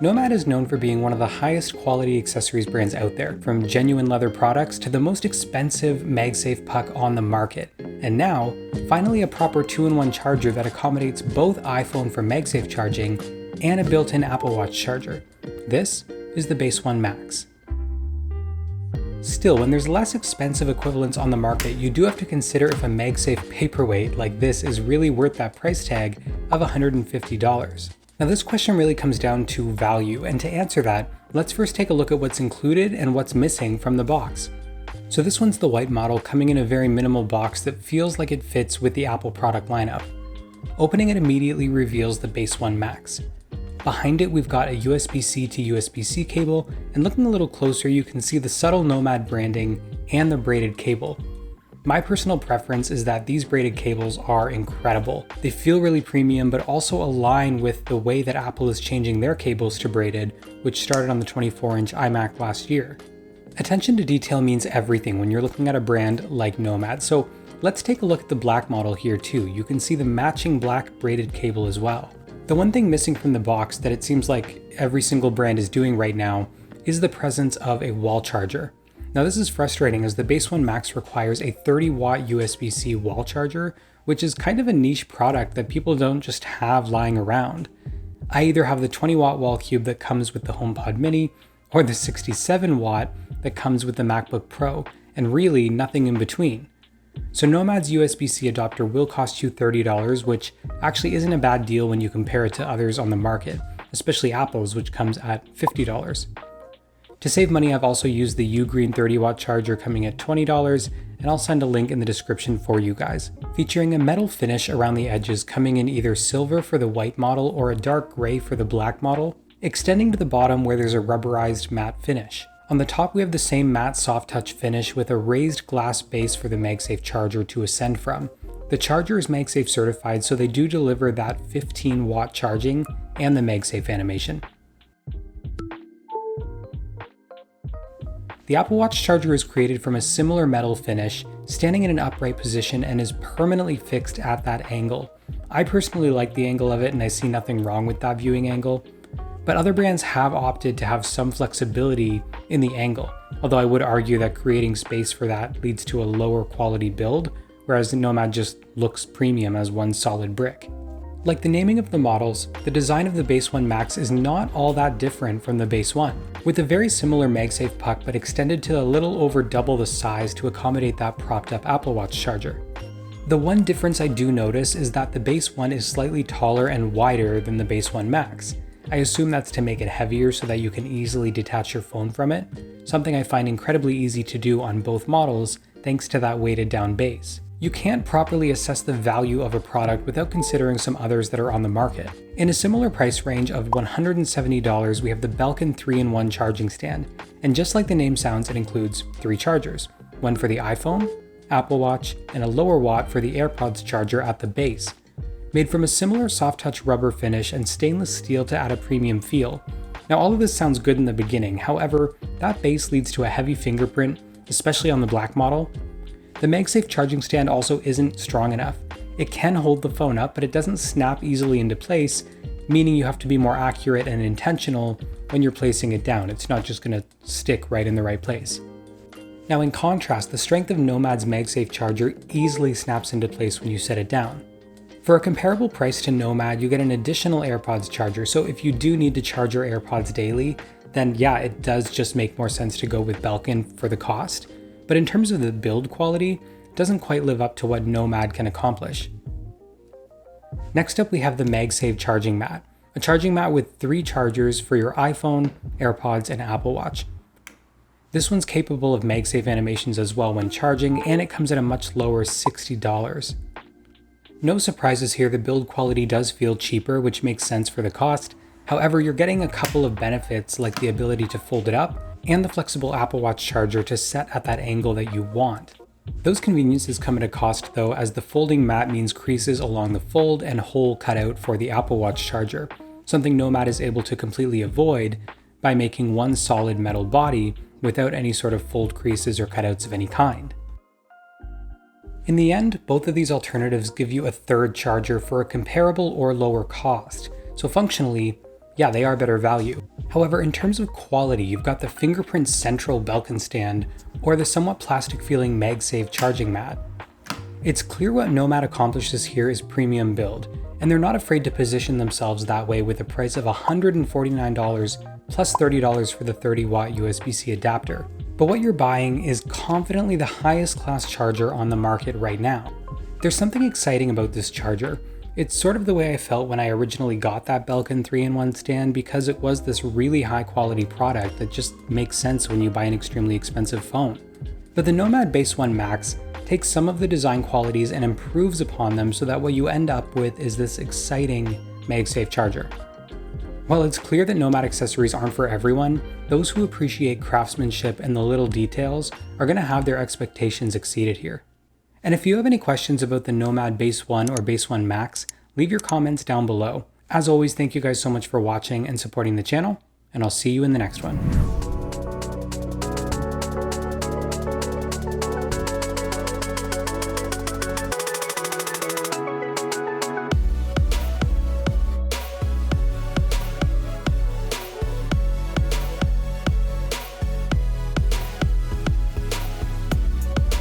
NOMAD is known for being one of the highest quality accessories brands out there, from genuine leather products to the most expensive MagSafe puck on the market. And now, finally a proper 2-in-1 charger that accommodates both iPhone for MagSafe charging and a built-in Apple Watch charger. This is the Base One Max. Still, when there's less expensive equivalents on the market, you do have to consider if a MagSafe paperweight like this is really worth that price tag of $150. Now this question really comes down to value, and to answer that, let's first take a look at what's included and what's missing from the box. So this one's the white model, coming in a very minimal box that feels like it fits with the Apple product lineup. Opening it immediately reveals the Base One Max. Behind it we've got a USB-C to USB-C cable, and looking a little closer you can see the subtle NOMAD branding and the braided cable. My personal preference is that these braided cables are incredible. They feel really premium, but also align with the way that Apple is changing their cables to braided, which started on the 24-inch iMac last year. Attention to detail means everything when you're looking at a brand like NOMAD, so let's take a look at the black model here too. You can see the matching black braided cable as well. The one thing missing from the box that it seems like every single brand is doing right now is the presence of a wall charger. Now this is frustrating as the Base One Max requires a 30-watt USB-C wall charger, which is kind of a niche product that people don't just have lying around. I either have the 20-watt wall cube that comes with the HomePod Mini, or the 67-watt that comes with the MacBook Pro, and really nothing in between. So NOMAD's USB-C adapter will cost you $30, which actually isn't a bad deal when you compare it to others on the market, especially Apple's, which comes at $50. To save money, I've also used the Ugreen 30-watt charger coming at $20, and I'll send a link in the description for you guys. Featuring a metal finish around the edges coming in either silver for the white model or a dark gray for the black model, extending to the bottom where there's a rubberized matte finish. On the top we have the same matte soft touch finish with a raised glass base for the MagSafe charger to ascend from. The charger is MagSafe certified, so they do deliver that 15-watt charging and the MagSafe animation. The Apple Watch charger is created from a similar metal finish, standing in an upright position and is permanently fixed at that angle. I personally like the angle of it and I see nothing wrong with that viewing angle, but other brands have opted to have some flexibility in the angle, although I would argue that creating space for that leads to a lower quality build, whereas the NOMAD just looks premium as one solid brick. Like the naming of the models, the design of the Base One Max is not all that different from the Base One, with a very similar MagSafe puck but extended to a little over double the size to accommodate that propped up Apple Watch charger. The one difference I do notice is that the Base One is slightly taller and wider than the Base One Max. I assume that's to make it heavier so that you can easily detach your phone from it, something I find incredibly easy to do on both models thanks to that weighted down base. You can't properly assess the value of a product without considering some others that are on the market. In a similar price range of $170, we have the Belkin 3-in-1 charging stand, and just like the name sounds, it includes 3 chargers, one for the iPhone, Apple Watch, and a lower watt for the AirPods charger at the base. Made from a similar soft touch rubber finish and stainless steel to add a premium feel. Now all of this sounds good in the beginning, however, that base leads to a heavy fingerprint, especially on the black model. The MagSafe charging stand also isn't strong enough. It can hold the phone up, but it doesn't snap easily into place, meaning you have to be more accurate and intentional when you're placing it down. It's not just going to stick right in the right place. Now in contrast, the strength of NOMAD's MagSafe charger easily snaps into place when you set it down. For a comparable price to NOMAD, you get an additional AirPods charger, so if you do need to charge your AirPods daily, then yeah, it does just make more sense to go with Belkin for the cost. But in terms of the build quality, it doesn't quite live up to what NOMAD can accomplish. Next up we have the MagSafe charging mat, a charging mat with 3 chargers for your iPhone, AirPods, and Apple Watch. This one's capable of MagSafe animations as well when charging, and it comes at a much lower $60. No surprises here, the build quality does feel cheaper, which makes sense for the cost. However, you're getting a couple of benefits like the ability to fold it up and the flexible Apple Watch charger to set at that angle that you want. Those conveniences come at a cost though, as the folding mat means creases along the fold and hole cut out for the Apple Watch charger, something NOMAD is able to completely avoid by making one solid metal body without any sort of fold creases or cutouts of any kind. In the end, both of these alternatives give you a third charger for a comparable or lower cost, so functionally, yeah, they are better value. However, in terms of quality, you've got the fingerprint central Belkin stand or the somewhat plastic feeling MagSafe charging mat. It's clear what Nomad accomplishes here is premium build, and they're not afraid to position themselves that way with a price of $149 plus $30 for the 30-watt USB-C adapter. But what you're buying is confidently the highest class charger on the market right now. There's something exciting about this charger. It's sort of the way I felt when I originally got that Belkin 3-in-1 stand, because it was this really high quality product that just makes sense when you buy an extremely expensive phone. But the NOMAD Base One Max takes some of the design qualities and improves upon them so that what you end up with is this exciting MagSafe charger. While it's clear that Nomad accessories aren't for everyone, those who appreciate craftsmanship and the little details are going to have their expectations exceeded here. And if you have any questions about the Nomad Base One or Base One Max, leave your comments down below. As always, thank you guys so much for watching and supporting the channel, and I'll see you in the next one.